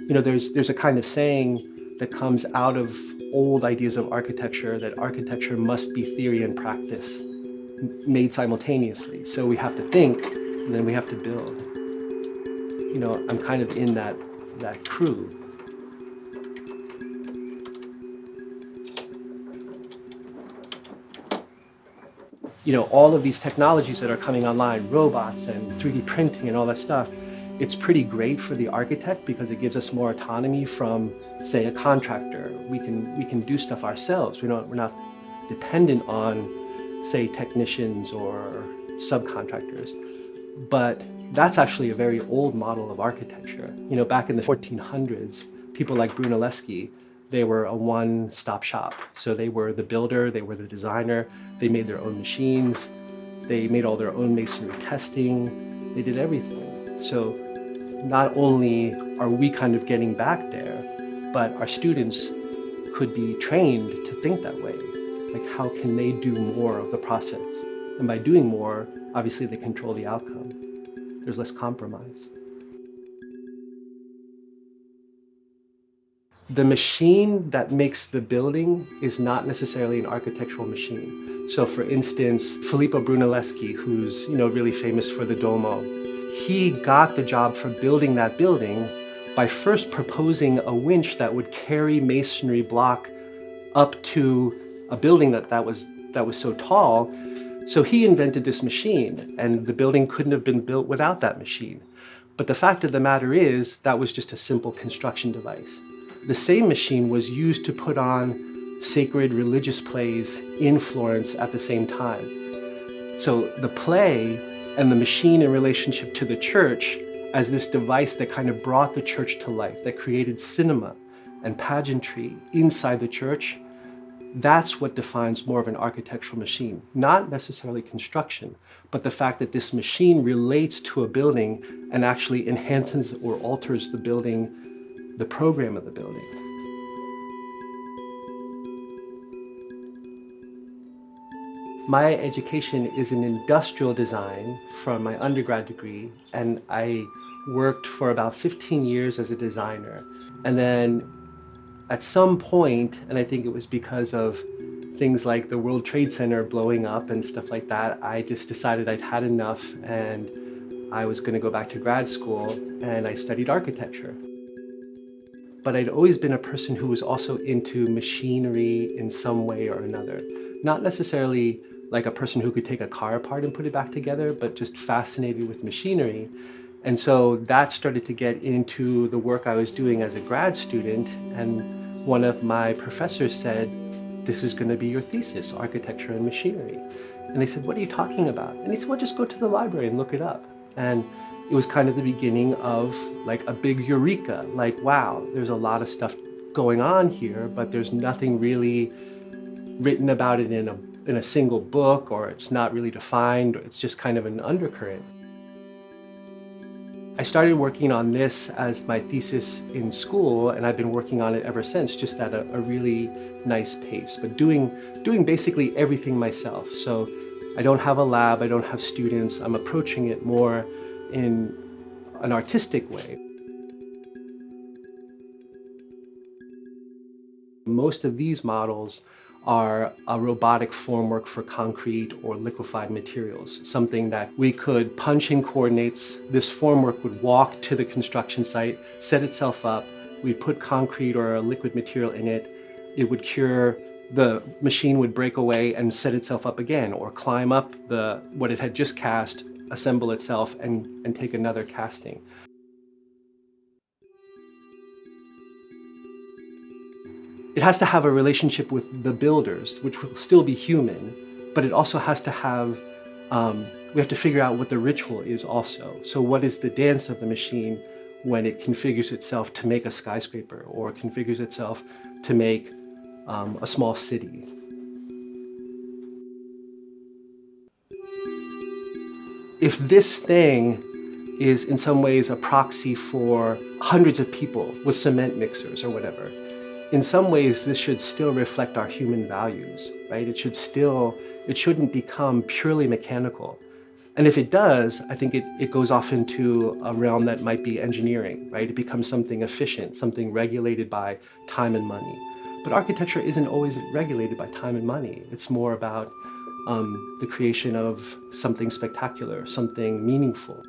There's a kind of saying that comes out of old ideas of architecture, that architecture must be theory and practice made simultaneously. So we have to think, and then we have to build. I'm kind of in that crew. All of these technologies that are coming online, robots and 3D printing and all that stuff, it's pretty great for the architect because it gives us more autonomy from, say, a contractor. We can do stuff ourselves. We're not dependent on, say, technicians or subcontractors. But that's actually a very old model of architecture. Back in the 1400s, people like Brunelleschi, they were a one-stop shop. So they were the builder, they were the designer, they made their own machines, they made all their own masonry testing, they did everything. So not only are we kind of getting back there, but our students could be trained to think that way. Like, how can they do more of the process? And by doing more, obviously they control the outcome. There's less compromise. The machine that makes the building is not necessarily an architectural machine. So for instance, Filippo Brunelleschi, who's really famous for the Duomo, he got the job for building that building by first proposing a winch that would carry masonry block up to a building that was so tall. So he invented this machine, and the building couldn't have been built without that machine. But the fact of the matter is, that was just a simple construction device. The same machine was used to put on sacred religious plays in Florence at the same time. So the play and the machine in relationship to the church as this device that kind of brought the church to life, that created cinema and pageantry inside the church, that's what defines more of an architectural machine. Not necessarily construction, but the fact that this machine relates to a building and actually enhances or alters the building, the program of the building. My education is in industrial design from my undergrad degree, and I worked for about 15 years as a designer. And then at some point, and I think it was because of things like the World Trade Center blowing up and stuff like that, I just decided I'd had enough and I was going to go back to grad school, and I studied architecture. But I'd always been a person who was also into machinery in some way or another. Not necessarily like a person who could take a car apart and put it back together, but just fascinated with machinery. And so that started to get into the work I was doing as a grad student. And one of my professors said, "This is going to be your thesis, architecture and machinery." And I said, "What are you talking about?" And he said, "Well, just go to the library and look it up." And it was kind of the beginning of like a big eureka, like, wow, there's a lot of stuff going on here, but there's nothing really written about it in a single book, or it's not really defined, or it's just kind of an undercurrent. I started working on this as my thesis in school, and I've been working on it ever since, just at a really nice pace, but doing basically everything myself. So I don't have a lab, I don't have students, I'm approaching it more in an artistic way. Most of these models are a robotic formwork for concrete or liquefied materials, something that we could punch in coordinates. This formwork would walk to the construction site, set itself up, we'd put concrete or a liquid material in it, it would cure, the machine would break away and set itself up again, or climb up what it had just cast, assemble itself, and take another casting. It has to have a relationship with the builders, which will still be human, but it also has to have, we have to figure out what the ritual is also. So what is the dance of the machine when it configures itself to make a skyscraper, or configures itself to make a small city? If this thing is in some ways a proxy for hundreds of people with cement mixers or whatever, in some ways this should still reflect our human values, right? It shouldn't become purely mechanical. And if it does, I think it goes off into a realm that might be engineering, right? It becomes something efficient, something regulated by time and money. But architecture isn't always regulated by time and money. It's more about the creation of something spectacular, something meaningful.